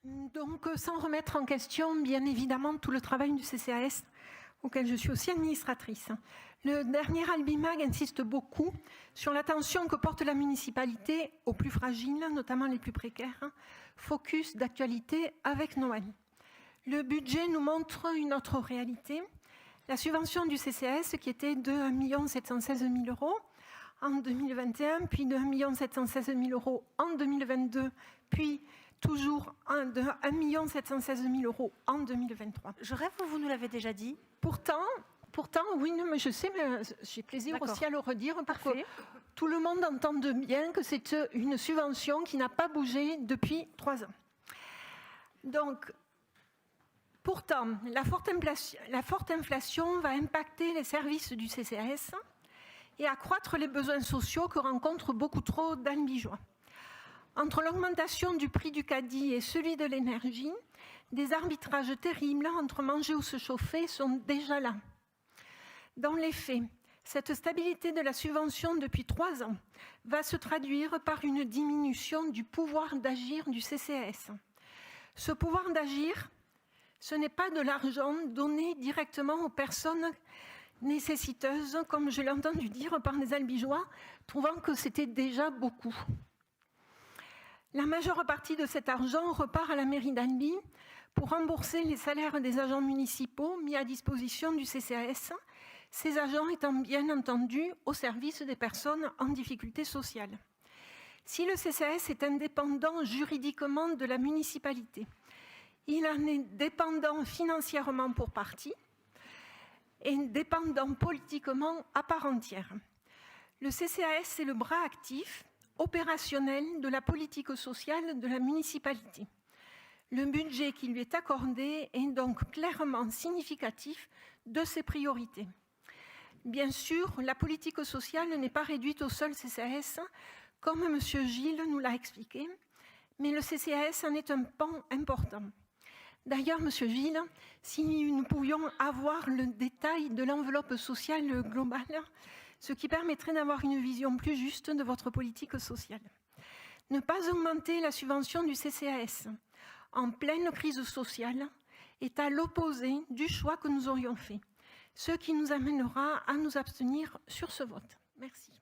Donc, sans remettre en question, bien évidemment, tout le travail du CCAS, auquel je suis aussi administratrice. Le dernier Albimag insiste beaucoup sur l'attention que porte la municipalité aux plus fragiles, notamment les plus précaires. Focus d'actualité avec Noël. Le budget nous montre une autre réalité. La subvention du CCAS, qui était de 1 716 000 € en 2021, puis de 1 716 000 € en 2022, puis toujours de 1 716 000 € en 2023. Je rêve ou vous nous l'avez déjà dit? Pourtant, oui, mais je sais, mais j'ai plaisir aussi à le redire pour que tout le monde entende bien que c'est une subvention qui n'a pas bougé depuis 3 ans. Donc, pourtant, la forte inflation va impacter les services du CCAS et accroître les besoins sociaux que rencontrent beaucoup trop d'Albigeois. Entre l'augmentation du prix du caddie et celui de l'énergie, des arbitrages terribles entre manger ou se chauffer sont déjà là. Dans les faits, cette stabilité de la subvention depuis 3 ans va se traduire par une diminution du pouvoir d'agir du CCAS. Ce pouvoir d'agir, ce n'est pas de l'argent donné directement aux personnes nécessiteuses, comme je l'ai entendu dire par des Albigeois, trouvant que c'était déjà beaucoup. La majeure partie de cet argent repart à la mairie d'Albi pour rembourser les salaires des agents municipaux mis à disposition du CCAS, ces agents étant bien entendu au service des personnes en difficulté sociale. Si le CCAS est indépendant juridiquement de la municipalité, il en est dépendant financièrement pour partie et dépendant politiquement à part entière. Le CCAS est le bras actif, opérationnel de la politique sociale de la municipalité. Le budget qui lui est accordé est donc clairement significatif de ses priorités. Bien sûr, la politique sociale n'est pas réduite au seul CCAS, comme M. Gilles nous l'a expliqué, mais le CCAS en est un pan important. D'ailleurs, M. Gilles, si nous pouvions avoir le détail de l'enveloppe sociale globale, ce qui permettrait d'avoir une vision plus juste de votre politique sociale. Ne pas augmenter la subvention du CCAS en pleine crise sociale est à l'opposé du choix que nous aurions fait, ce qui nous amènera à nous abstenir sur ce vote. Merci.